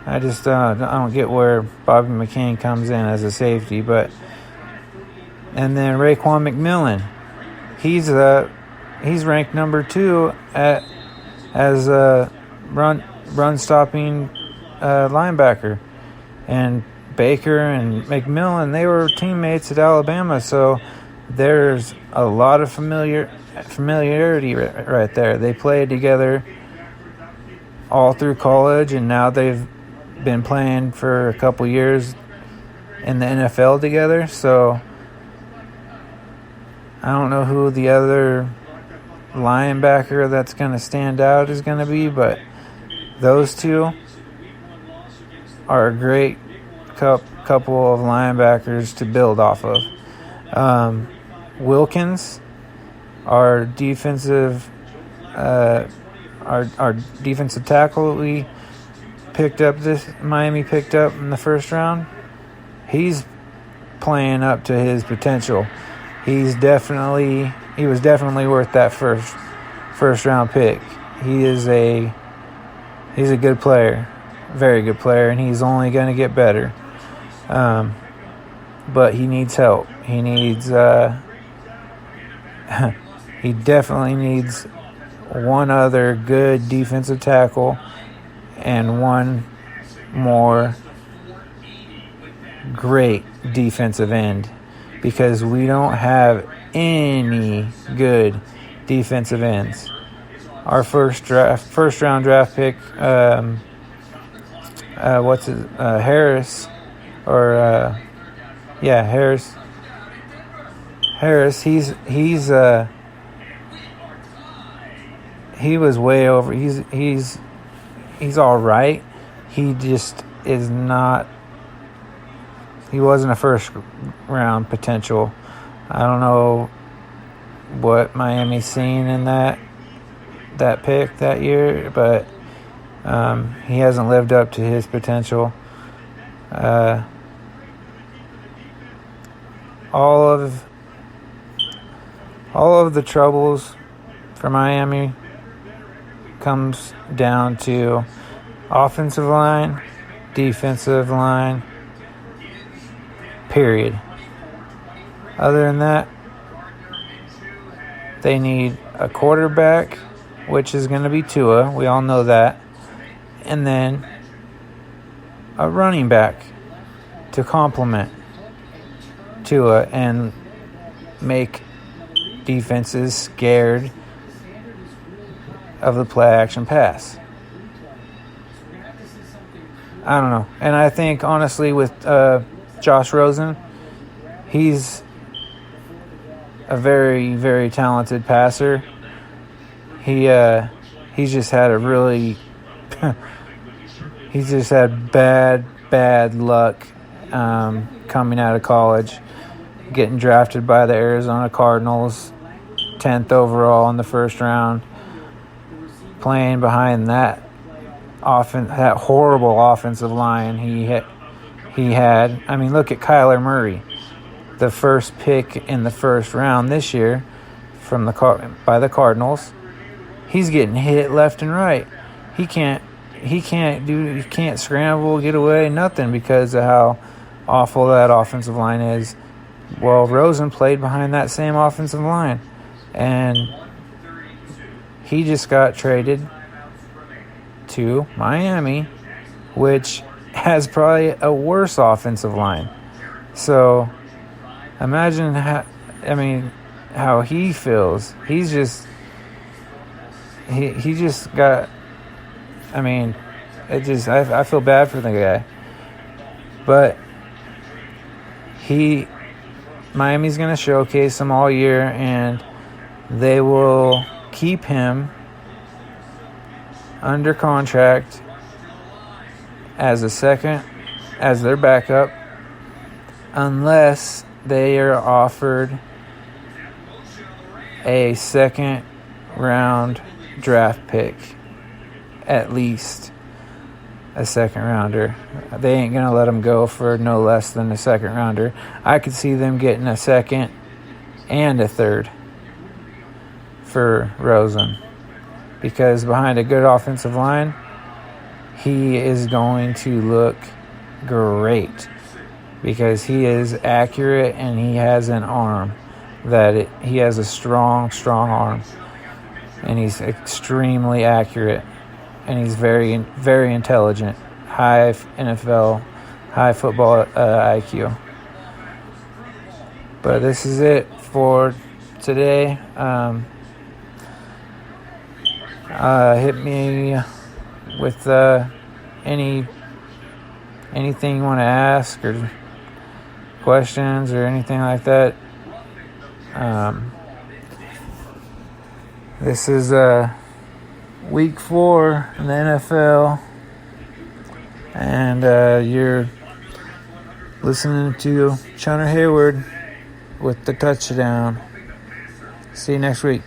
I just I don't get where Bobby McCain comes in as a safety, but and then Raekwon McMillan, he's ranked number 2 as a run stopping linebacker, and Baker and McMillan, they were teammates at Alabama, so there's a lot of familiarity right there. They played together all through college, and now they've been playing for a couple years in the NFL together. So I don't know who the other linebacker that's going to stand out is going to be, but those two are a great couple of linebackers to build off of. Wilkins, our defensive tackle we Miami picked up in the first round, he's playing up to his potential. He was definitely worth that first round pick. He's a good player, very good player, and he's only going to get better. But he needs help. He needs he definitely needs one other good defensive tackle and one more great defensive end, because we don't have any good defensive ends. Our first round draft pick, Harris, Harris. He was way over. He's all right. He just is not. He wasn't a first round potential. I don't know what Miami's seen in that pick that year, but he hasn't lived up to his potential. All of the troubles for Miami comes down to offensive line, defensive line, period. Other than that, they need a quarterback, which is going to be Tua. We all know that. And then a running back to complement Tua and make defenses scared of the play-action pass. I don't know. And I think, honestly, with Josh Rosen, he's a very, very talented passer. He's just had he's just had bad luck coming out of college, getting drafted by the Arizona Cardinals, 10th overall in the first round, playing behind that horrible offensive line he had. I mean, look at Kyler Murray, the first pick in the first round this year by the Cardinals. He's getting hit left and right. He can't scramble, get away, nothing, because of how awful that offensive line is. Well, Rosen played behind that same offensive line, and he just got traded to Miami, which has probably a worse offensive line. So imagine how he feels. He just got. I mean, I feel bad for the guy, but Miami's going to showcase him all year, and they will keep him under contract as their backup, unless they are offered a second round draft pick, at least a second rounder. They ain't going to let him go for no less than a second rounder. I could see them getting a second and a third for Rosen, because behind a good offensive line, he is going to look great because he is accurate and he has an arm he has a strong arm, and he's extremely accurate, and he's very, very intelligent, high NFL, high football IQ. But this is it for today. Hit me with anything you want to ask or questions or anything like that. This is week 4 in the NFL, and you're listening to Chunner Hayward with the touchdown. See you next week.